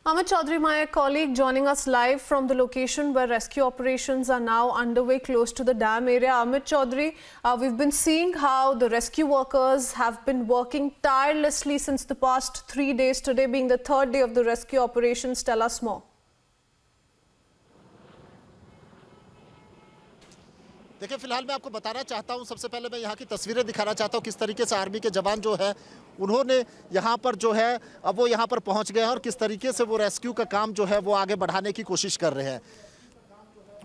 Amit Chaudhary, my colleague, joining us live from the location where rescue operations are now underway close to the dam area. Amit Chaudhary, we've been seeing how the rescue workers have been working tirelessly since the past 3 days, today being the third day of the rescue operations. Tell us more. देखिए, फिलहाल मैं आपको बताना चाहता हूं, सबसे पहले मैं यहाँ की तस्वीरें दिखाना चाहता हूं किस तरीके से आर्मी के जवान जो है उन्होंने यहाँ पर जो है अब वो यहाँ पर पहुँच गए हैं और किस तरीके से वो रेस्क्यू का काम जो है वो आगे बढ़ाने की कोशिश कर रहे हैं।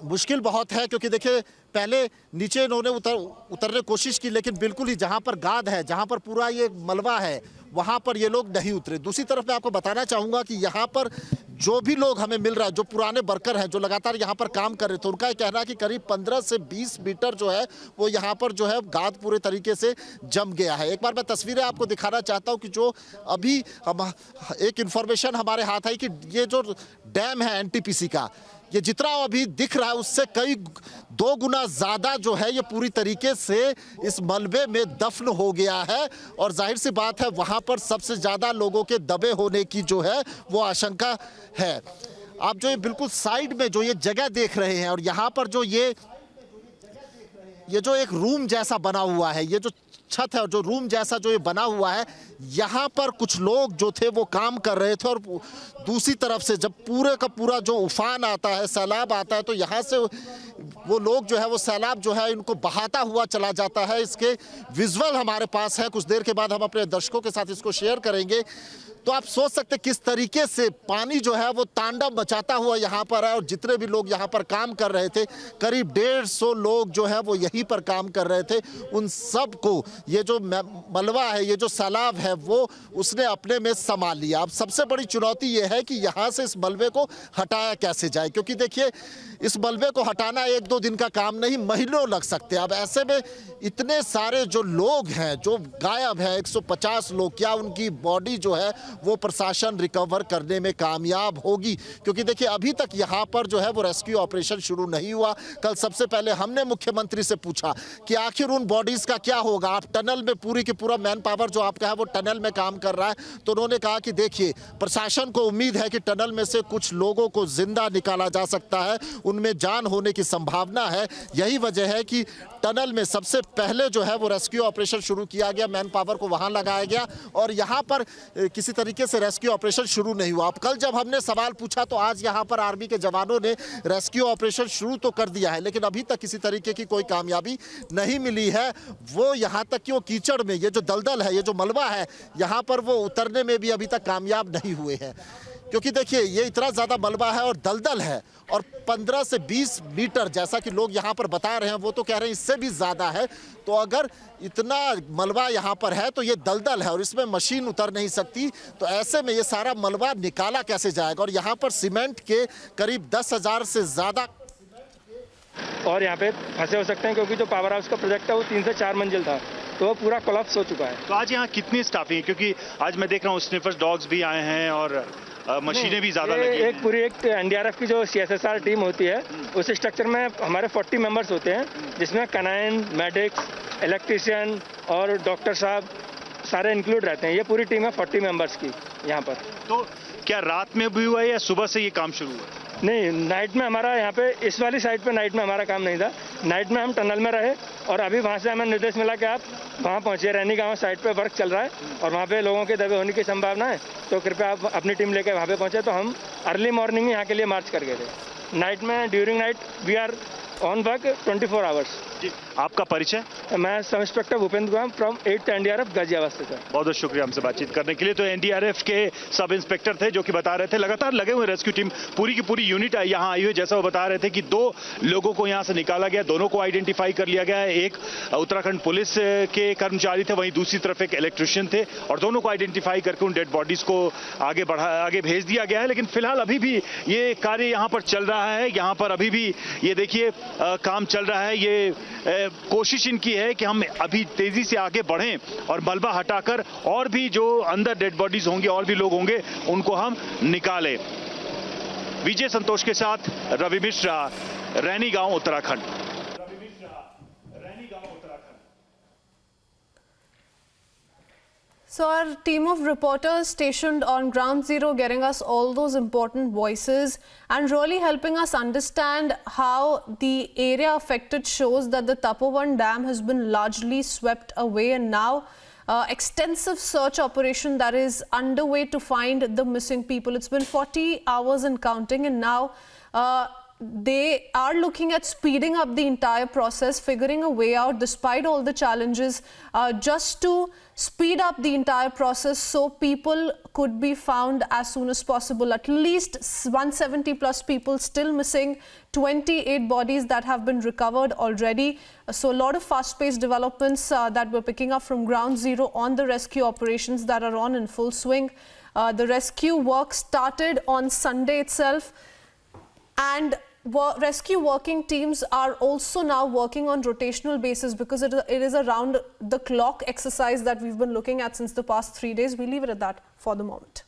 मुश्किल बहुत है क्योंकि देखिए पहले नीचे इन्होंने उतरने कोशिश की, लेकिन बिल्कुल ही जहाँ पर गाद है, जहाँ पर पूरा ये मलबा है, वहाँ पर ये लोग नहीं उतरे। दूसरी तरफ मैं आपको बताना चाहूँगा कि यहाँ पर जो भी लोग हमें मिल रहा है, जो पुराने वर्कर हैं, जो लगातार यहाँ पर काम कर रहे थे, उनका ये कहना है कि करीब 15 से 20 मीटर जो है वो यहाँ पर जो है गाद पूरे तरीके से जम गया है। एक बार मैं तस्वीरें आपको दिखाना चाहता हूँ कि जो अभी हम एक इन्फॉर्मेशन हमारे हाथ आई कि ये जो डैम है एनटीपीसी का, ये जितना अभी दिख रहा है उससे कई 2 गुना ज़्यादा जो है ये पूरी तरीके से इस मलबे में दफन हो गया है। और जाहिर सी बात है वहाँ पर सबसे ज़्यादा लोगों के दबे होने की जो है वो आशंका है। आप जो ये बिल्कुल साइड में जो ये जगह देख रहे हैं और यहाँ पर जो ये जो एक रूम जैसा बना हुआ है, ये जो छत है और जो रूम जैसा जो ये बना हुआ है, यहाँ पर कुछ लोग जो थे वो काम कर रहे थे। और दूसरी तरफ से जब पूरे का पूरा जो उफान आता है, सैलाब आता है, तो यहाँ से वो लोग जो है वो सैलाब जो है इनको बहाता हुआ चला जाता है। इसके विजुअल हमारे पास है, कुछ देर के बाद हम अपने दर्शकों के साथ इसको शेयर करेंगे। तो आप सोच सकते हैं किस तरीके से पानी जो है वो तांडव मचाता हुआ यहाँ पर है। और जितने भी लोग यहाँ पर काम कर रहे थे, करीब 150 लोग जो है वो यहीं पर काम कर रहे थे, उन सब को ये जो मलबा है, ये जो सैलाब है, वो उसने अपने में समा लिया। अब सबसे बड़ी चुनौती ये है कि यहाँ से इस मलबे को हटाया कैसे जाए, क्योंकि देखिए इस मलबे को हटाना 1-2 दिन का काम नहीं, महीनों लग सकते हैं। अब ऐसे में इतने सारे जो लोग हैं जो गायब हैं, 150 लोग, क्या उनकी बॉडी जो है वो प्रशासन रिकवर करने में कामयाब होगी? क्योंकि देखिए अभी तक यहाँ पर जो है वो रेस्क्यू ऑपरेशन शुरू नहीं हुआ। कल सबसे पहले हमने मुख्यमंत्री से पूछा कि आखिर उन बॉडीज का क्या होगा। आप टनल में पूरी की पूरा मैन पावर जो आपका है वो टनल में काम कर रहा है, तो उन्होंने कहा कि देखिए प्रशासन को उम्मीद है कि टनल में से कुछ लोगों को जिंदा निकाला जा सकता है, उनमें जान होने की संभावना है। यही वजह है कि टनल में सबसे पहले जो है वो रेस्क्यू ऑपरेशन शुरू किया गया, मैन पावर को वहां लगाया गया और यहाँ पर किसी तरीके से रेस्क्यू ऑपरेशन शुरू नहीं हुआ। अब कल जब हमने सवाल पूछा तो आज यहाँ पर आर्मी के जवानों ने रेस्क्यू ऑपरेशन शुरू तो कर दिया है, लेकिन अभी तक किसी तरीके की कोई कामयाबी नहीं मिली है। वो यहाँ तक कि वो कीचड़ में, ये जो दलदल है, ये जो मलबा है, यहाँ पर वो उतरने में भी अभी तक कामयाब नहीं हुए हैं। क्योंकि देखिए ये इतना ज़्यादा मलबा है और दलदल है, और 15 से 20 मीटर जैसा कि लोग यहाँ पर बता रहे हैं, वो तो कह रहे हैं इससे भी ज़्यादा है। तो अगर इतना मलबा यहाँ पर है तो ये दलदल है और इसमें मशीन उतर नहीं सकती, तो ऐसे में ये सारा मलबा निकाला कैसे जाएगा? और यहाँ पर सीमेंट के करीब 10,000 से ज़्यादा और यहाँ पे फंसे हो सकते हैं, क्योंकि जो पावर हाउस का प्रोजेक्ट है वो 3 से 4 मंजिल था, तो वो पूरा कोलैप्स हो चुका है। तो आज यहाँ कितनी स्टाफिंग है? क्योंकि आज मैं देख रहा हूँ स्निफर्स डॉग्स भी आए हैं और मशीनें भी ज़्यादा लगी हैं। पूरी एक एनडीआरएफ की जो CSSR टीम होती है, उस स्ट्रक्चर में हमारे 40 मेंबर्स होते हैं, जिसमें कैनाइन, मेडिक्स, इलेक्ट्रीशियन और डॉक्टर साहब सारे इंक्लूड रहते हैं। ये पूरी टीम है 40 मेंबर्स की यहाँ पर। तो क्या रात में भी हुआ है या सुबह से ये काम शुरू हुआ? नहीं, नाइट में हमारा यहाँ पे इस वाली साइड पे नाइट में हमारा काम नहीं था। नाइट में हम टनल में रहे और अभी वहाँ से हमें निर्देश मिला कि आप वहाँ पहुँचे, रैनी गांव साइड पे वर्क चल रहा है और वहाँ पे लोगों के दबे होने की संभावना है, तो कृपया आप अपनी टीम लेकर वहाँ पे पहुँचे। तो हम अर्ली मॉर्निंग यहाँ के लिए मार्च कर गए थे। नाइट में during night we are on work 24 hours. जी, आपका परिचय? मैं सब इंस्पेक्टर भूपेंद्र गुआम फ्रॉम 8th एनडीआरएफ गाजियाबाद से। बहुत बहुत शुक्रिया हमसे बातचीत करने के लिए। तो एनडीआरएफ के सब इंस्पेक्टर थे जो कि बता रहे थे लगातार लगे हुए रेस्क्यू टीम पूरी की पूरी यूनिट यहाँ आई हुई। जैसा वो बता रहे थे कि 2 लोगों को यहाँ से निकाला गया, दोनों को आइडेंटिफाई कर लिया गया है। एक उत्तराखंड पुलिस के कर्मचारी थे, वहीं दूसरी तरफ एक इलेक्ट्रिशियन थे, और दोनों को आइडेंटिफाई करके उन डेड बॉडीज को आगे भेज दिया गया है। लेकिन फिलहाल अभी भी ये कार्य यहाँ पर चल रहा है। यहाँ पर अभी भी ये देखिए काम चल रहा है। ये कोशिश इनकी है कि हम अभी तेजी से आगे बढ़ें और मलबा हटाकर और भी जो अंदर डेड बॉडीज होंगे, और भी लोग होंगे, उनको हम निकालें। विजय संतोष के साथ रवि मिश्रा, रैनी गांव, Uttarakhand. So our team of reporters stationed on ground zero getting us all those important voices and really helping us understand how the area affected shows that the Tapovan Dam has been largely swept away, and now extensive search operation that is underway to find the missing people. It's been 40 hours and counting, and now they are looking at speeding up the entire process, figuring a way out despite all the challenges, just to speed up the entire process so people could be found as soon as possible. At least 170 plus people still missing, 28 bodies that have been recovered already. So a lot of fast-paced developments that we're picking up from ground zero on the rescue operations that are on in full swing. The rescue work started on Sunday itself, and rescue working teams are also now working on rotational basis because it is a round-the-clock exercise that we've been looking at since the past 3 days. We leave it at that for the moment.